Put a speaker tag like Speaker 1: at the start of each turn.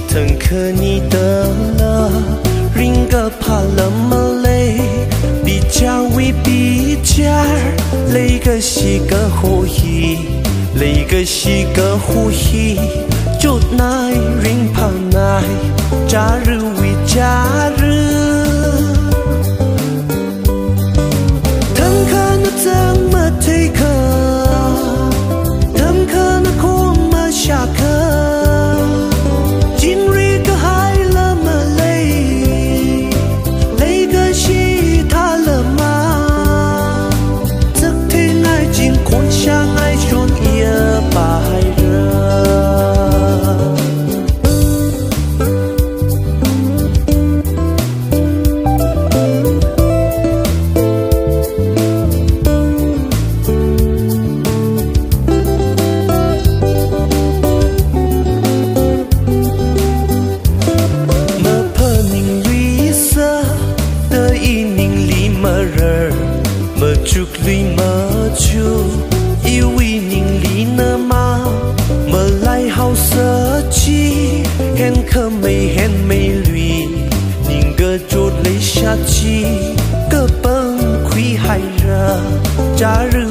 Speaker 1: 曾可你的了，ring个怕了么嘞？比较为比较，那个是个呼吸，那个是个呼吸，就奈 ring 怕奈，假日为假日，腾可那怎么 take？ 腾可那空么下课？ chúc lui mơ chu yêu uy ninh lý nơ ma mơ lai hao sơ chi hen khơ mây lui ninh gơ chốt lấy xa chi cơ bâng khuy hai ra cha rư